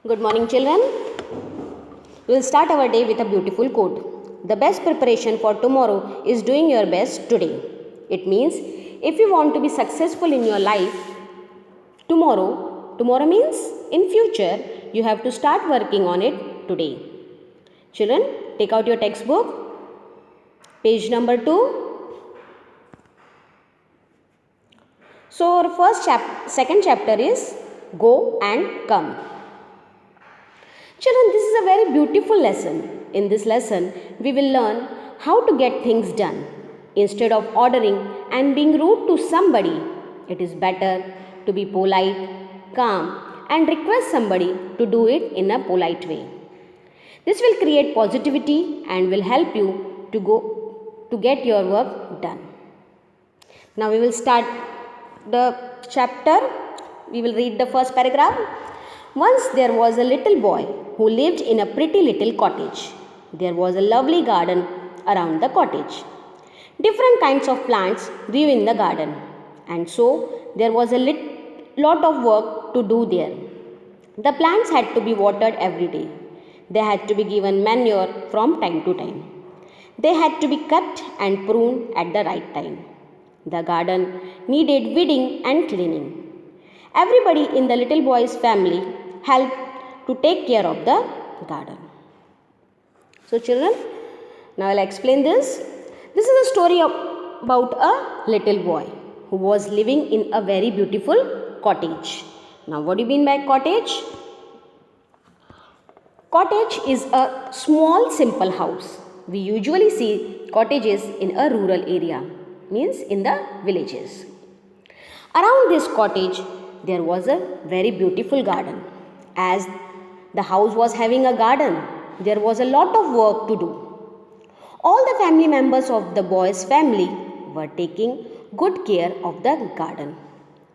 Good morning, children. We will start our day with a beautiful quote. The best preparation for tomorrow is doing your best today. It means if you want to be successful in your life tomorrow means in future, you have to start working on it today. Children, take out your textbook, page number 2. So, our second chapter is Go and Come. Children, this is a very beautiful lesson. In this lesson, we will learn how to get things done. Instead of ordering and being rude to somebody, it is better to be polite, calm, and request somebody to do it in a polite way. This will create positivity and will help you to get your work done. Now we will start the chapter. We will read the first paragraph. Once there was a little boy who lived in a pretty little cottage. There was a lovely garden around the cottage. Different kinds of plants grew in the garden, and so there was a lot of work to do there. The plants had to be watered every day. They had to be given manure from time to time. They had to be cut and pruned at the right time. The garden needed weeding and cleaning. Everybody in the little boy's family helped to take care of the garden. So children, now I'll explain this. This is a story about a little boy who was living in a very beautiful cottage. Now what do you mean by cottage? Cottage is a small simple house. We usually see cottages in a rural area, means in the villages. Around this cottage there was a very beautiful garden. As the house was having a garden, there was a lot of work to do. All the family members of the boy's family were taking good care of the garden.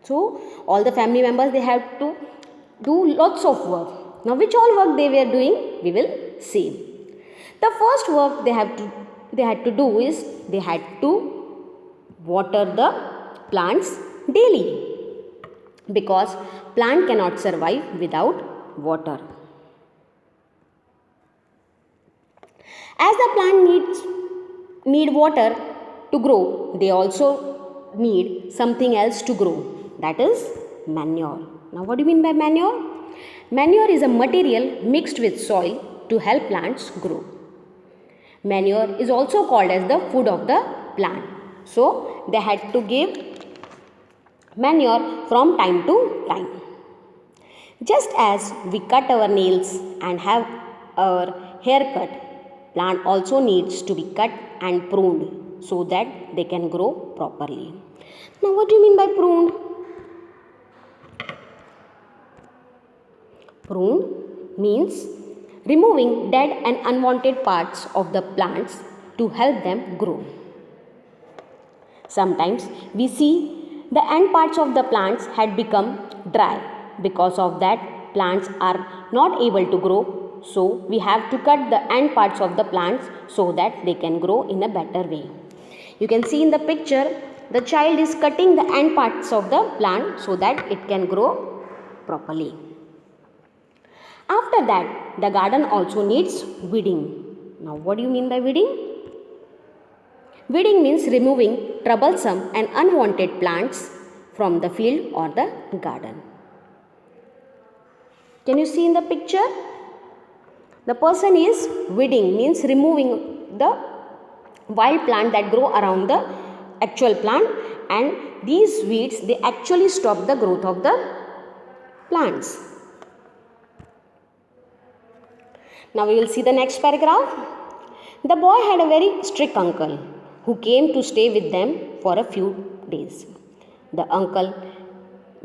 So, all the family members, they had to do lots of work. Now, which all work they were doing, we will see. The first work they had to do is they had to water the plants daily, because plant cannot survive without water. As the plant need water to grow, they also need something else to grow, that is manure. Now what do you mean by manure? Manure is a material mixed with soil to help plants grow. Manure is also called as the food of the plant. So they had to give manure from time to time. Just as we cut our nails and have our hair cut, plant also needs to be cut and pruned so that they can grow properly. Now what do you mean by pruned? Pruned means removing dead and unwanted parts of the plants to help them grow. Sometimes we see the end parts of the plants had become dry. Because of that, plants are not able to grow. So we have to cut the end parts of the plants so that they can grow in a better way. You can see in the picture, the child is cutting the end parts of the plant so that it can grow properly. After that, the garden also needs weeding. Now what do you mean by weeding? Weeding means removing troublesome and unwanted plants from the field or the garden. Can you see in the picture? The person is weeding, means removing the wild plant that grow around the actual plant, and these weeds, they actually stop the growth of the plants. Now we will see the next paragraph. The boy had a very strict uncle who came to stay with them for a few days. The uncle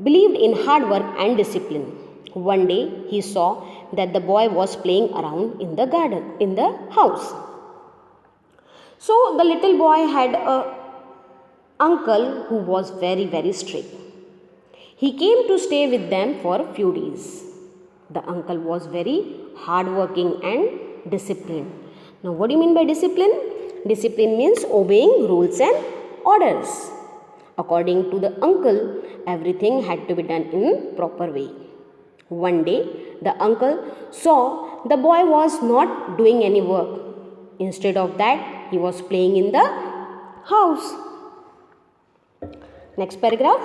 believed in hard work and discipline. One day he saw that the boy was playing around in the garden, in the house. So the little boy had an uncle who was very, very strict. He came to stay with them for a few days. The uncle was very hardworking and disciplined. Now what do you mean by discipline? Discipline means obeying rules and orders. According to the uncle, everything had to be done in proper way. One day, the uncle saw the boy was not doing any work. Instead of that, he was playing in the house. Next paragraph.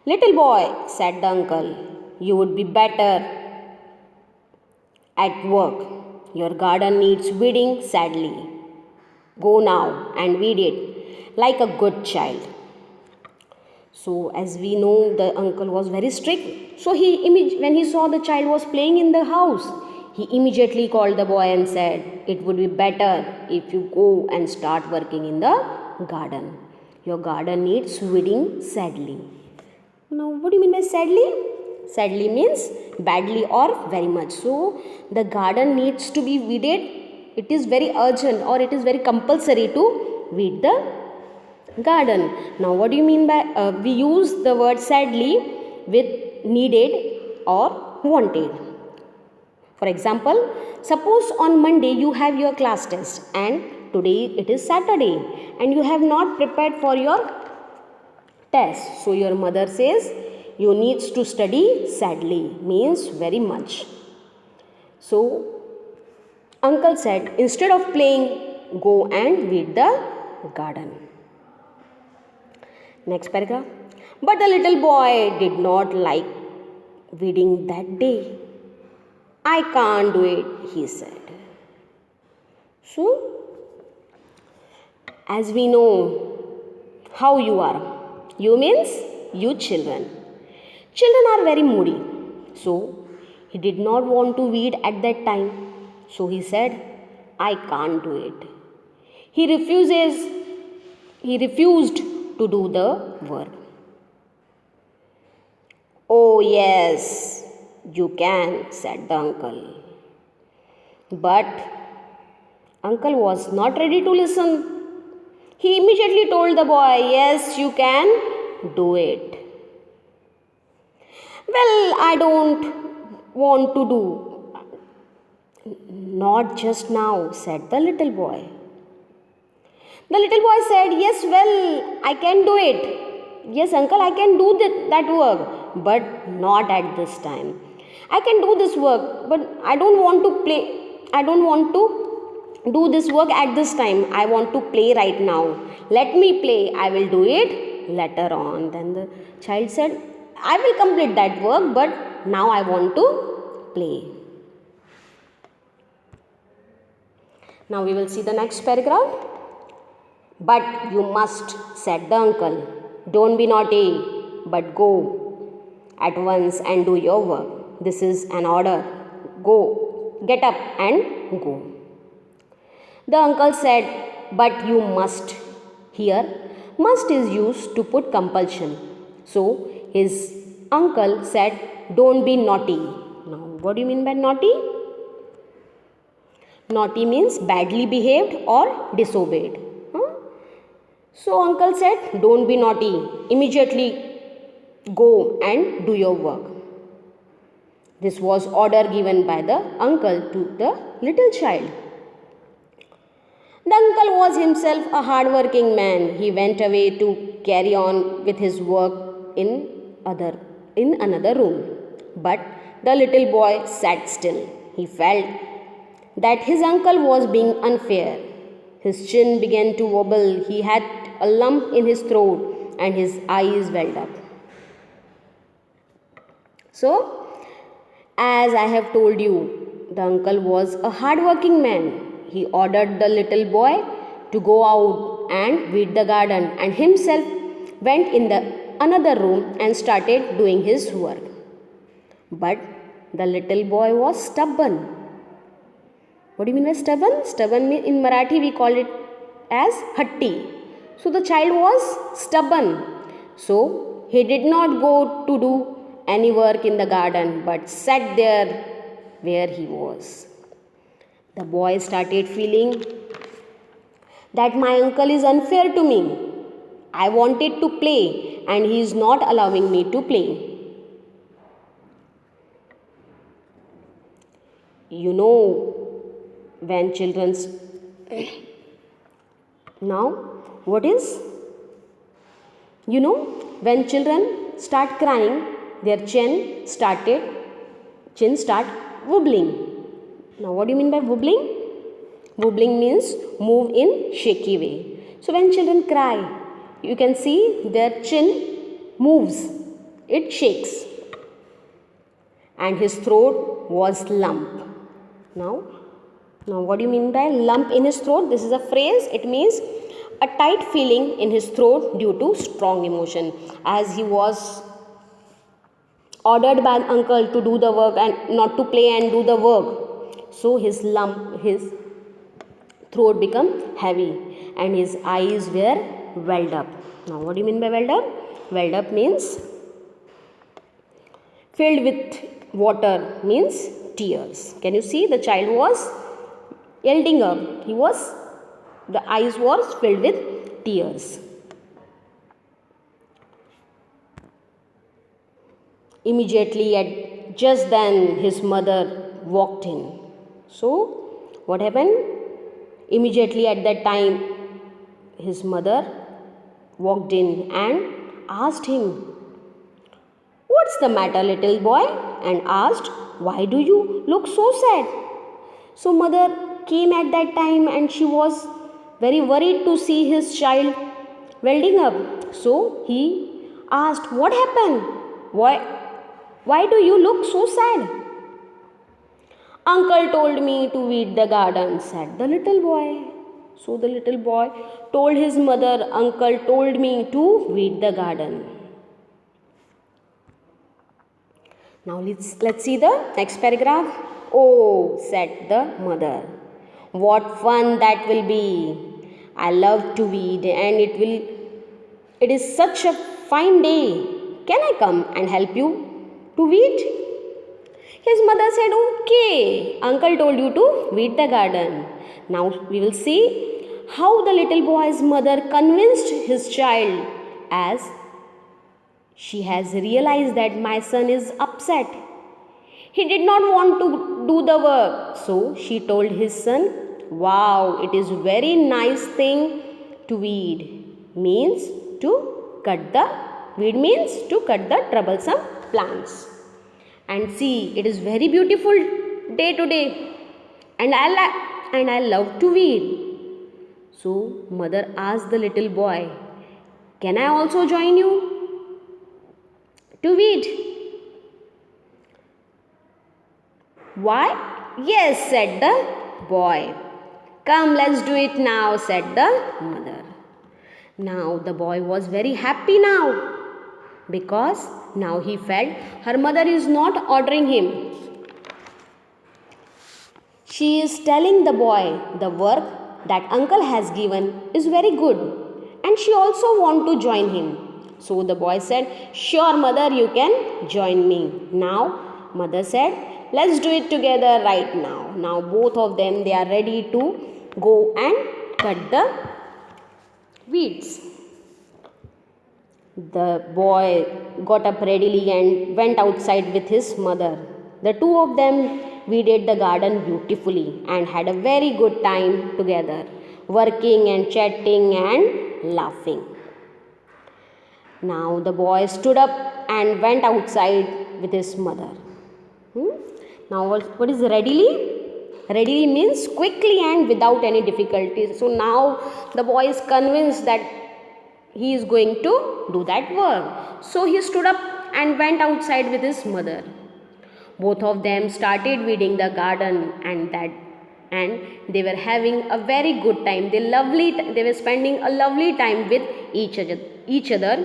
Little boy, said the uncle, you would be better at work. Your garden needs weeding sadly. Go now and weed it like a good child. So, as we know, the uncle was very strict. So, when he saw the child was playing in the house, he immediately called the boy and said, it would be better if you go and start working in the garden. Your garden needs weeding sadly. Now, what do you mean by sadly? Sadly means badly or very much. So, the garden needs to be weeded. It is very urgent or it is very compulsory to weed the garden. Now, what do you mean by we use the word sadly with needed or wanted? For example, suppose on Monday you have your class test and today it is Saturday and you have not prepared for your test. So your mother says you needs to study sadly means very much. So uncle said instead of playing go and weed the garden. Next paragraph. But the little boy did not like weeding that day. I can't do it, he said. So, as we know how you are, you means you children. Children are very moody. So, he did not want to weed at that time. So, he said, I can't do it. He refused to do the work. Oh, yes, you can, said the uncle. But uncle was not ready to listen. He immediately told the boy, yes, you can do it. Well, I don't want to do. Not just now, said the little boy. The little boy said, yes, well, I can do it. Yes, uncle, I can do that work, but not at this time. I can do this work, but I don't want to play. I don't want to do this work at this time. I want to play right now. Let me play. I will do it later on. Then the child said, I will complete that work, but now I want to play. Now we will see the next paragraph. But you must, said the uncle. Don't be naughty, but go at once and do your work. This is an order. Go, get up and go. The uncle said, but you must. Here, must is used to put compulsion. So, his uncle said, don't be naughty. Now, what do you mean by naughty? Naughty means badly behaved or disobeyed. So uncle said, don't be naughty. Immediately go and do your work. This was order given by the uncle to the little child. The uncle was himself a hard-working man. He went away to carry on with his work in another room. But the little boy sat still. He felt that his uncle was being unfair. His chin began to wobble. He had a lump in his throat and his eyes welled up. So, as I have told you, the uncle was a hard-working man. He ordered the little boy to go out and weed the garden and himself went in the another room and started doing his work. But the little boy was stubborn. What do you mean by stubborn? Stubborn means in Marathi we call it as hatti. So the child was stubborn. So he did not go to do any work in the garden but sat there where he was. The boy started feeling that my uncle is unfair to me. I wanted to play and he is not allowing me to play. You know, when children's now what is? You know, when children start crying, their chin started chin start wobbling. Now what do you mean by wobbling? Wobbling means move in shaky way. So when children cry, you can see their chin moves, it shakes, and his throat was lump. Now what do you mean by lump in his throat? This is a phrase. It means a tight feeling in his throat due to strong emotion, as he was ordered by uncle to do the work and not to play and do the work. So his throat become heavy and his eyes were welled up. Now what do you mean by welled up? Welled up means filled with water, means tears. Can you see the child was yielding up? The eyes was filled with tears. Immediately at just then his mother walked in. So what happened? Immediately at that time his mother walked in and asked him, "What's the matter, little boy?" and asked, "Why do you look so sad?" So mother came at that time and she was very worried to see his child welding up. So he asked, "What happened? Why do you look so sad?" "Uncle told me to weed the garden," said the little boy. So the little boy told his mother, "Uncle told me to weed the garden." Now let's see the next paragraph. "Oh," said the mother, "what fun that will be. I love to weed and it is such a fine day. Can I come and help you to weed?" His mother said, "Okay, uncle told you to weed the garden." Now we will see how the little boy's mother convinced his child, as she has realized that my son is upset. He did not want to do the work. So she told his son, "Wow, it is very nice thing to weed. Means to cut the troublesome plants. And see, it is very beautiful day today. And I love to weed." So mother asked the little boy, "Can I also join you to weed?" "Why, yes," said the boy. "Come, let's do it now," said the mother. Now the boy was very happy now, because now he felt her mother is not ordering him. She is telling the boy the work that uncle has given is very good and she also want to join him. So the boy said, "Sure mother, you can join me." Now mother said, "Let's do it together right now." Now both of them, they are ready to go and cut the weeds. The boy got up readily and went outside with his mother. The two of them weeded the garden beautifully and had a very good time together, working and chatting and laughing. Now the boy stood up and went outside with his mother. Now what is readily? Readily means quickly and without any difficulty. So now the boy is convinced that he is going to do that work. So he stood up and went outside with his mother. Both of them started weeding the garden and they were having a very good time. They were spending a lovely time with each other.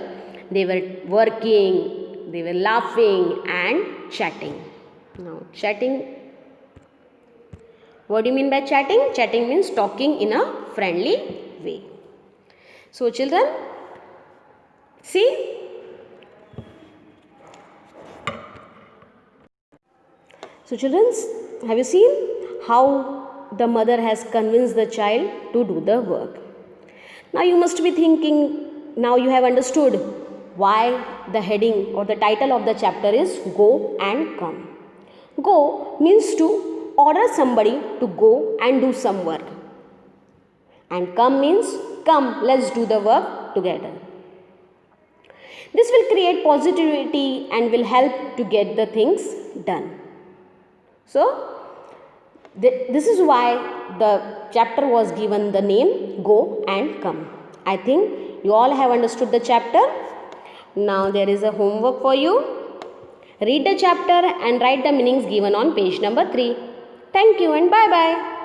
They were working, they were laughing and chatting. Now chatting, what do you mean by chatting? Chatting means talking in a friendly way. So children, see, so children, have you seen how the mother has convinced the child to do the work? Now you must be thinking, now you have understood why the heading or the title of the chapter is Go and Come. Go means to order somebody to go and do some work. And come means come, let's do the work together. This will create positivity and will help to get the things done. So this is why the chapter was given the name Go and Come. I think you all have understood the chapter. Now there is a homework for you. Read the chapter and write the meanings given on page number 3. Thank you and bye bye.